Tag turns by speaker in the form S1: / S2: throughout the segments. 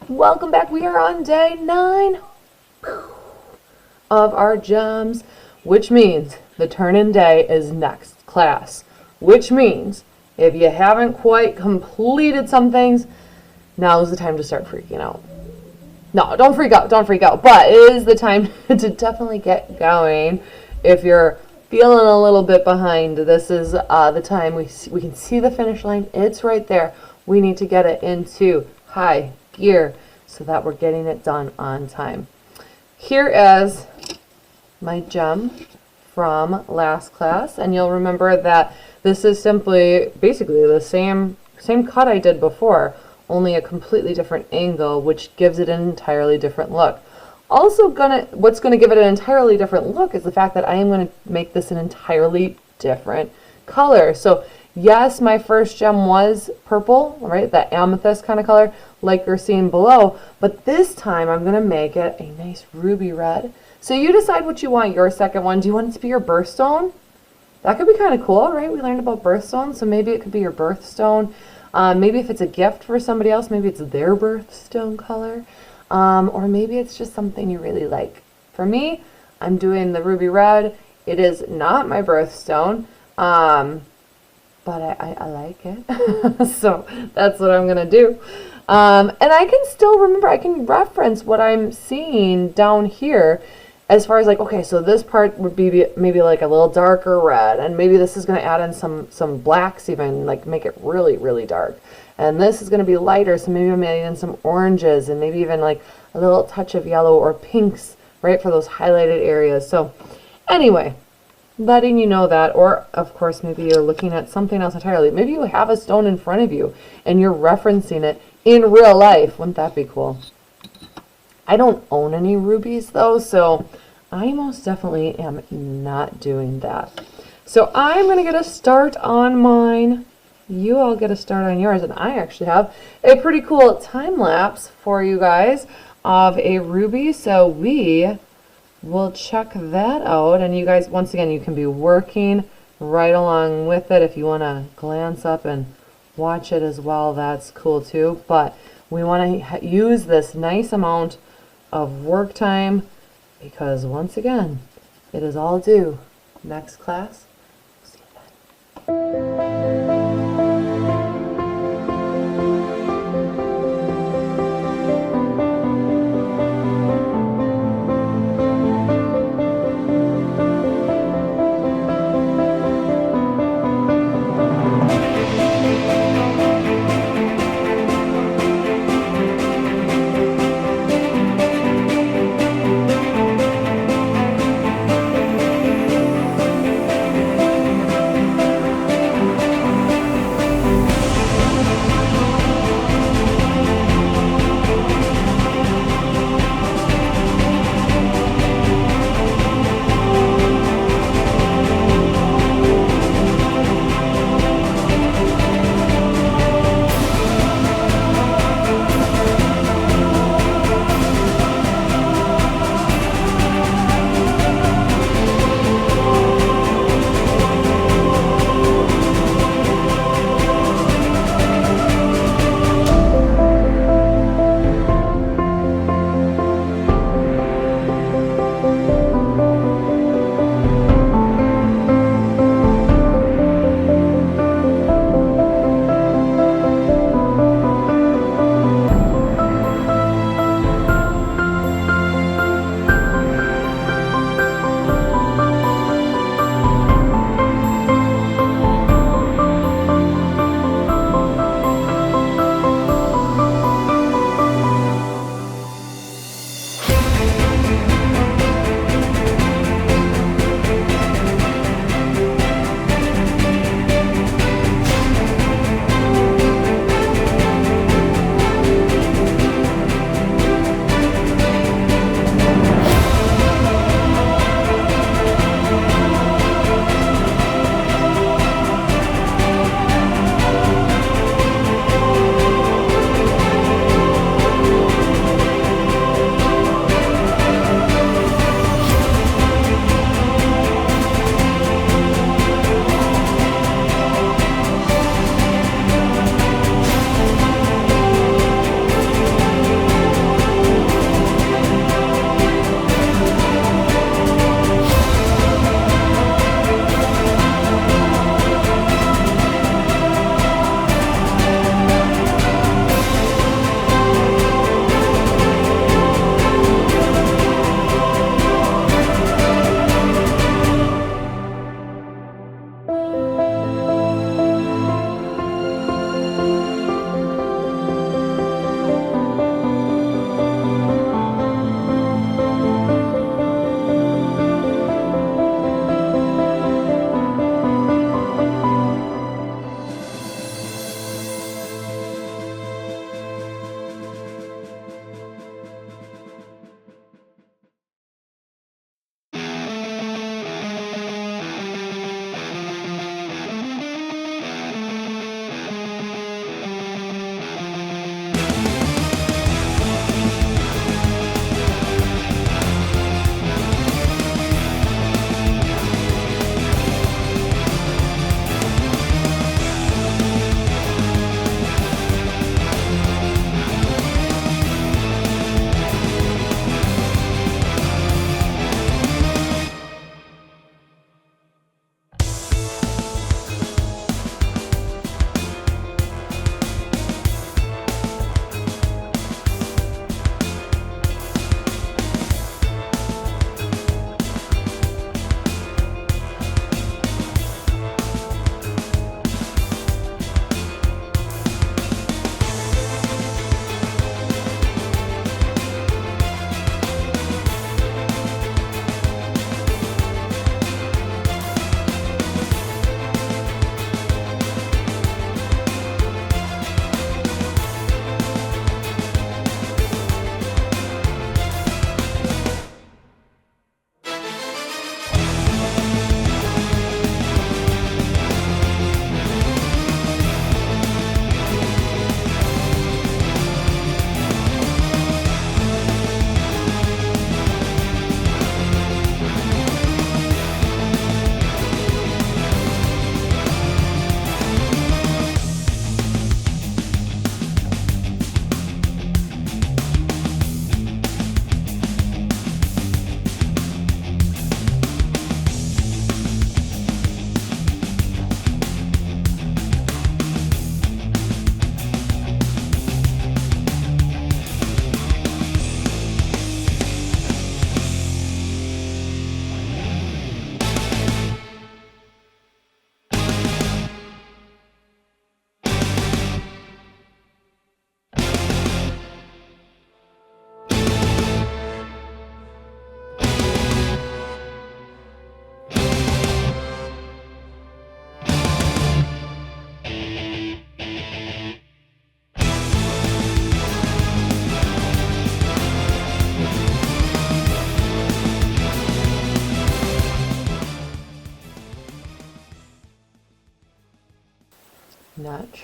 S1: Welcome back. We are on day 9 of our gems, which means the turn-in day is next class, which means if you haven't quite completed some things, now is the time to start freaking out. No, don't freak out, but it is the time to definitely get going. If you're feeling a little bit behind, this is the time we can see the finish line. It's right there. We need to get it into high gear so that we're getting it done on time. Here is my gem from last class, and you'll remember that this is simply basically the same cut I did before, only a completely different angle, which gives it an entirely different look. Also, what's gonna give it an entirely different look is the fact that I am gonna make this an entirely different color. So yes, my first gem was purple, right? That amethyst kind of color, like you're seeing below. But this time I'm gonna make it a nice ruby red. So you decide what you want your second one. Do you want it to be your birthstone? That could be kind of cool, right? We learned about birthstones, so maybe it could be your birthstone. Maybe if it's a gift for somebody else, maybe it's their birthstone color. Or maybe it's just something you really like. For me, I'm doing the ruby red. It is not my birthstone, but I like it. So that's what I'm going to do. And I can still remember, I can reference what I'm seeing down here as far as like, okay, so this part would be maybe like a little darker red, and maybe this is going to add in some blacks even, like make it really, really dark. And this is going to be lighter, so maybe I'm adding in some oranges and maybe even like a little touch of yellow or pinks, right, for those highlighted areas. So anyway, letting you know that, or of course maybe you're looking at something else entirely. Maybe you have a stone in front of you and you're referencing it in real life. Wouldn't that be cool? I don't own any rubies though, so I most definitely am not doing that. So I'm going to get a start on mine. You all get a start on yours, and I actually have a pretty cool time lapse for you guys of a ruby, so we will check that out. And you guys, once again, you can be working right along with it. If you want to glance up and watch it as well, that's cool too. But we want to use this nice amount of work time because once again, it is all due next class. See you then.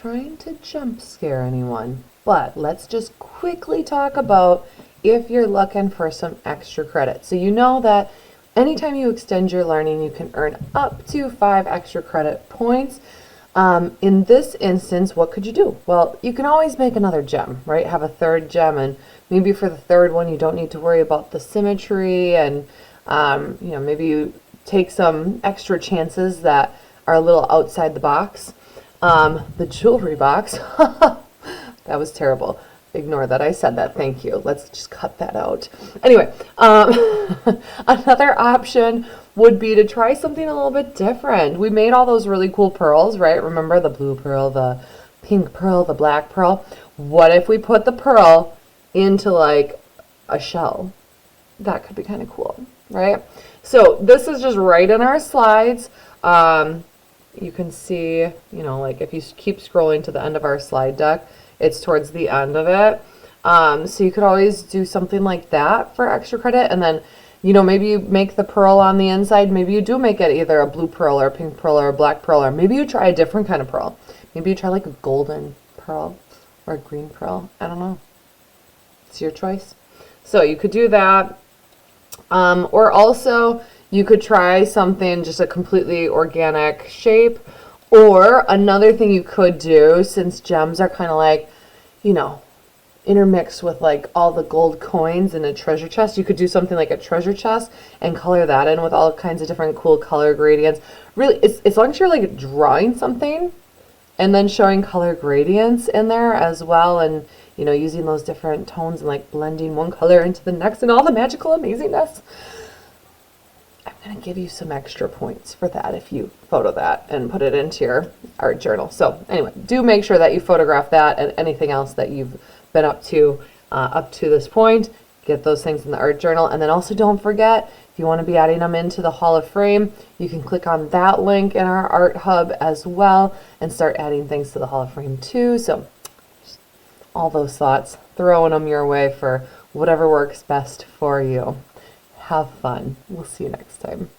S1: trying to jump scare anyone, but let's just quickly talk about if you're looking for some extra credit. So you know that anytime you extend your learning, you can earn up to 5 extra credit points. In this instance, what could you do? Well, you can always make another gem, right? Have a third gem, and maybe for the third one, you don't need to worry about the symmetry, and maybe you take some extra chances that are a little outside the box. The jewelry box, that was terrible. Ignore that I said that. Thank you. Let's just cut that out. Anyway, another option would be to try something a little bit different. We made all those really cool pearls, right? Remember the blue pearl, the pink pearl, the black pearl? What if we put the pearl into like a shell? That could be kind of cool, right? So this is just right in our slides. You can see, like if you keep scrolling to the end of our slide deck, it's towards the end of it. So you could always do something like that for extra credit. And then, maybe you make the pearl on the inside. Maybe you do make it either a blue pearl or a pink pearl or a black pearl, or maybe you try a different kind of pearl. Maybe you try like a golden pearl or a green pearl. I don't know. It's your choice. So you could do that. Or also you could try something, just a completely organic shape. Or another thing you could do, since gems are kind of like, intermixed with like all the gold coins in a treasure chest, you could do something like a treasure chest and color that in with all kinds of different cool color gradients. Really, as long as you're like drawing something and then showing color gradients in there as well, and using those different tones and like blending one color into the next and all the magical amazingness, I'm going to give you some extra points for that if you photo that and put it into your art journal. So anyway, do make sure that you photograph that and anything else that you've been up to this point. Get those things in the art journal. And then also don't forget, if you want to be adding them into the Hall of Frame, you can click on that link in our Art Hub as well and start adding things to the Hall of Frame too. So all those thoughts, throwing them your way for whatever works best for you. Have fun. We'll see you next time.